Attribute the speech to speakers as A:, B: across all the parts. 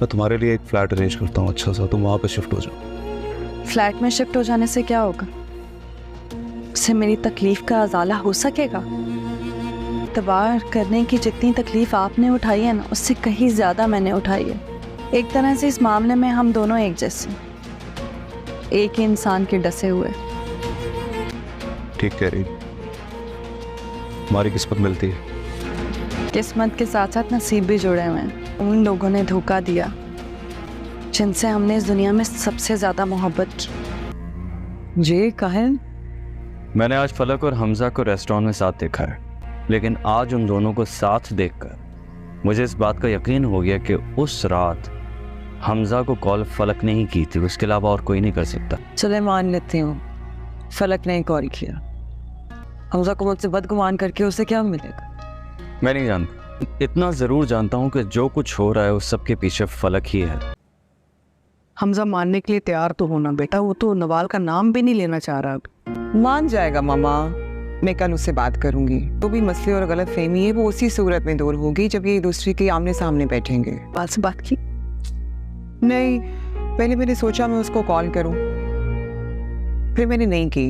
A: मैं तुम्हारे लिए एक फ्लैट अरेंज करता हूँ अच्छा सा, तुम वहाँ पे शिफ्ट हो जाओ।
B: फ्लैट में शिफ्ट हो जाने से क्या होगा? उससे मेरी तकलीफ का अजाला हो सकेगा? इतबार करने की जितनी तकलीफ आपने उठाई है ना, उससे कहीं ज्यादा मैंने उठाई है। एक तरह से इस मामले में हम दोनों एक जैसे, एक ही इंसान के डसे हुए।
A: ठीक कह रही, हमारी किस्मत मिलती है।
B: किस्मत के साथ साथ नसीब भी जुड़े हुए हैं। उन लोगों ने धोखा दिया जिनसे हमने इस दुनिया में सबसे ज्यादा मोहब्बत की।
C: जी कहन,
D: मैंने आज फलक और हमजा को रेस्टोरेंट में साथ देखा है, लेकिन आज उन दोनों को साथ देखकर मुझे इस बात का यकीन हो गया कि उस रात हमजा को कॉल फलक ने ही की थी, उसके अलावा और कोई नहीं कर सकता।
C: चले मान लेती हूँ फलक ने कॉल किया। हमजा को मुझसे बदगुमान करके उसे क्या मिलेगा?
D: मैं नहीं जानता, इतना जरूर जानता हूँ कि जो कुछ हो रहा है उस सब के पीछे फलक ही है।
E: हमजा मानने के लिए तैयार तो होना बेटा, वो तो नवाल का नाम भी नहीं लेना चाह रहा।
C: मान जाएगा मामा, मैं कल उससे बात करूंगी। तो भी मसले और गलत फहमी है वो उसी सूरत में दूर होगी जब ये एक दूसरे के आमने सामने बैठेंगे।
E: बात से बात की?
C: नहीं, पहले मैंने सोचा मैं उसको कॉल करूं, फिर मैंने नहीं की।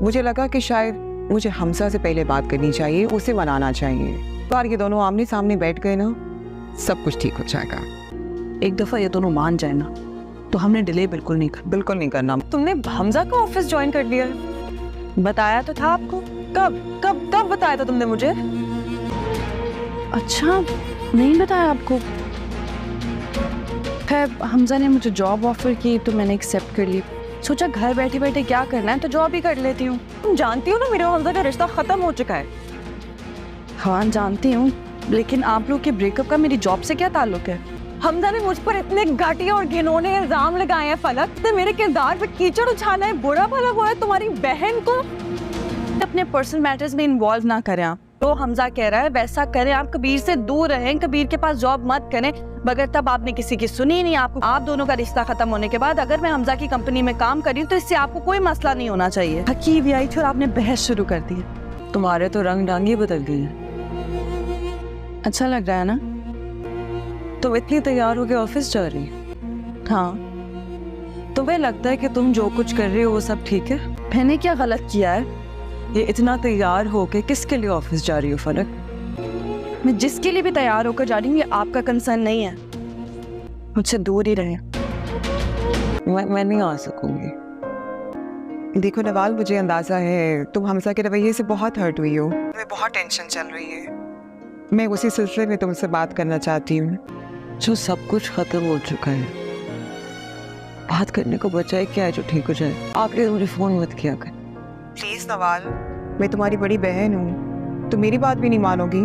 C: मुझे लगा कि शायद मुझे हमजा से पहले बात करनी चाहिए, उसे मनाना चाहिए। बार ये दोनों आमने सामने बैठ गए ना, सब कुछ ठीक हो जाएगा।
E: एक दफा ये दोनों मान जाए ना तो हमने डिले बिल्कुल नहीं करना।
C: तुमने हमजा का ऑफिस ज्वाइन कर लिया है?
B: बताया तो था आपको।
C: कब कब कब बताया था तुमने मुझे?
B: अच्छा, नहीं बताया आपको? खैर, हमजा ने मुझे जॉब ऑफर की तो मैंने एक्सेप्ट कर ली। सोचा घर बैठे बैठे क्या करना है तो जॉब ही कर लेती हूँ।
C: तुम जानती हो ना मेरे और हमजा का रिश्ता खत्म हो चुका है।
B: हाँ जानती हूँ, लेकिन आप लोग के ब्रेकअप का मेरी जॉब से क्या ताल्लुक है?
C: हमजा ने मुझ पर इतने घाटी और घिनौने इल्जाम लगाए हैं फलक, तो मेरे किरदार पे कीचड़ उछाला है, बुरा भला हुआ है तुम्हारी बहन को।
B: अपने पर्सनल मैटर्स में इन्वॉल्व ना करें आप। तो हमजा कह रहा है वैसा करें, आप कबीर से दूर रहें, कबीर के पास जॉब मत करें। मगर तब आपने किसी की सुनी नहीं। आपको आप दोनों का रिश्ता खत्म होने के बाद अगर मैं हमजा की कंपनी में काम कर रही हूँ तो इससे आपको कोई मसला नहीं होना चाहिए। हकीम भी आई थी और आपने बहस शुरू कर दी।
C: तुम्हारे तो रंग डांगे बदल गए हैं।
B: अच्छा लग रहा है ना?
C: तुम इतनी तैयार होके ऑफिस जा रही हो?
B: हाँ।
C: तुम्हें लगता है कि तुम जो कुछ कर रही हो वो सब ठीक है?
B: मैंने क्या गलत किया है?
C: ये इतना तैयार होके किसके लिए ऑफिस जा रही हो फलक?
B: मैं जिसके लिए भी तैयार होकर जा रही हूँ ये आपका कंसर्न नहीं है। मुझसे दूर ही रहे।
C: मैं नहीं आ सकूंगी। देखो नवाल, मुझे अंदाजा है तुम हमजा के रवैये से बहुत हर्ट हुई हो, तुम्हें बहुत टेंशन चल रही है। मैं उसी सिलसिले में तुमसे बात करना चाहती हूँ। जो सब कुछ खत्म हो चुका है, बात करने को बचाए क्या है जो ठीक हो जाए। आपने मुझे फोन मत किया कर प्लीज नवाल, मैं तुम्हारी बड़ी बहन हूँ, तुम मेरी बात भी नहीं मानोगी?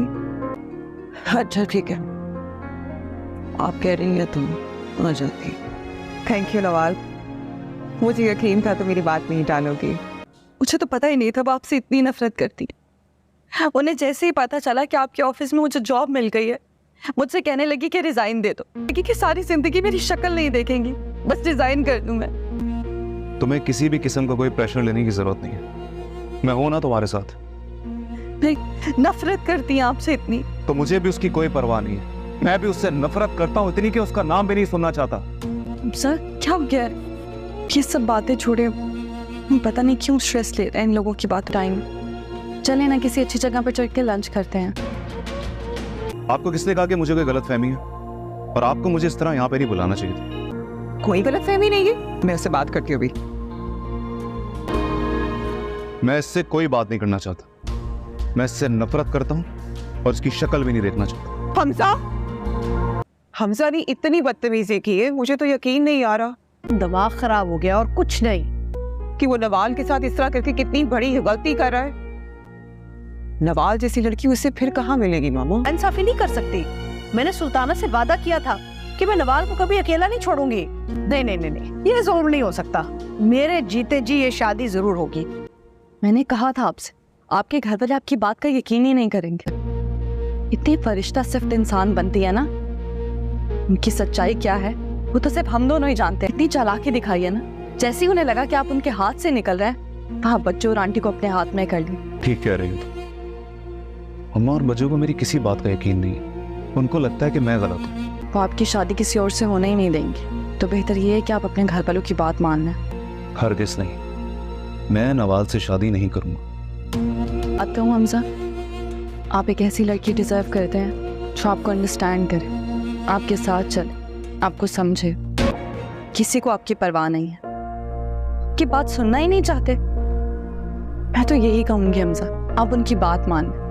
C: अच्छा ठीक है, आप कह रही हैं तुम आ जाती। थैंक यू नवाल, मुझे यकीन था तुम मेरी बात नहीं टालोगी।
B: मुझे तो पता ही नहीं था आपसे इतनी नफरत करती है। उन्हें जैसे ही पता चला कि आपके ऑफिस में मुझे जॉब मिल गई है, मुझसे कहने लगी कि रिजाइन दे दो, कि सारी जिंदगी मेरी शक्ल नहीं देखेंगी, बस रिजाइन कर दूं मैं।
A: तुम्हें किसी भी किस्म का कोई प्रेशर लेने की जरूरत नहीं है, मैं हूं ना तुम्हारे साथ।
B: नफरत करती हैं आपसे इतनी
A: तो मुझे भी उसकी कोई परवाह नहीं है। मैं भी उससे नफरत करता हूँ इतनी कि उसका नाम भी नहीं सुनना चाहता।
B: सर क्या हो गया? ये सब बातें छोड़े, पता नहीं क्यों स्ट्रेस ले रहे हैं इन लोगों की बात टाइम। चले ना किसी अच्छी जगह पर चढ़ के लंच करते हैं।
A: आपको किसने कहा कि मुझे कोई गलत फहमी है? और आपको मुझे इस तरह यहाँ पे नहीं बुलाना चाहिए था।
C: कोई गलत फहमी नहीं है, मैं उससे बात करती हूँ अभी।
A: मैं इससे कोई बात नहीं करना चाहता, मैं इससे नफरत करता हूँ और इसकी शक्ल भी नहीं देखना चाहता।
C: हमजा ने इतनी बदतमीजी की है, मुझे तो यकीन नहीं आ रहा।
E: दिमाग खराब हो गया और कुछ नहीं
C: कि वो नवाल के साथ इस तरह करके कितनी बड़ी गलती कर रहा है। नवाल जैसी लड़की उससे फिर कहाँ मिलेगी मामा?
E: इंसाफी नहीं कर सकती। मैंने सुल्ताना से वादा किया था कि मैं नवाल को कभी अकेला नहीं छोड़ूंगी। नहीं नहीं नहीं नहीं, ये जुल्म नहीं हो सकता। मेरे जीते जी ये शादी जरूर होगी।
B: मैंने कहा था आपसे, आपके घर वाले आपकी बात का यकीन ही नहीं करेंगे। इतनी फरिश्ता सिर्फ इंसान बनती है ना, उनकी सच्चाई क्या है वो तो सिर्फ हम दोनों ही जानते हैं। इतनी चालाकी दिखाई है ना, जैसे ही उन्हें लगा कि आप उनके हाथ से निकल रहे हैं, वहाँ बच्चों और आंटी को अपने हाथ में कर ली।
A: ठीक कह रही हो, अम्मा और बच्चों को मेरी किसी बात का यकीन नहीं है। उनको लगता है कि मैं गलत हूँ।
B: वो आपकी शादी किसी और से होने ही नहीं देंगे, तो बेहतर ये है कि आप अपने घर वालों की बात मान लें।
A: हरगिज नहीं, मैं नवाल से शादी नहीं करूंगा।
B: बात कहूँ हमजा, आप एक ऐसी लड़की डिजर्व करते हैं जो आपको अंडरस्टैंड करे, आपके साथ चले, आपको समझे, किसी को आपकी परवाह नहीं है, कि बात सुनना ही नहीं चाहते। मैं तो यही कहूंगी हमजा, आप उनकी बात मान लें।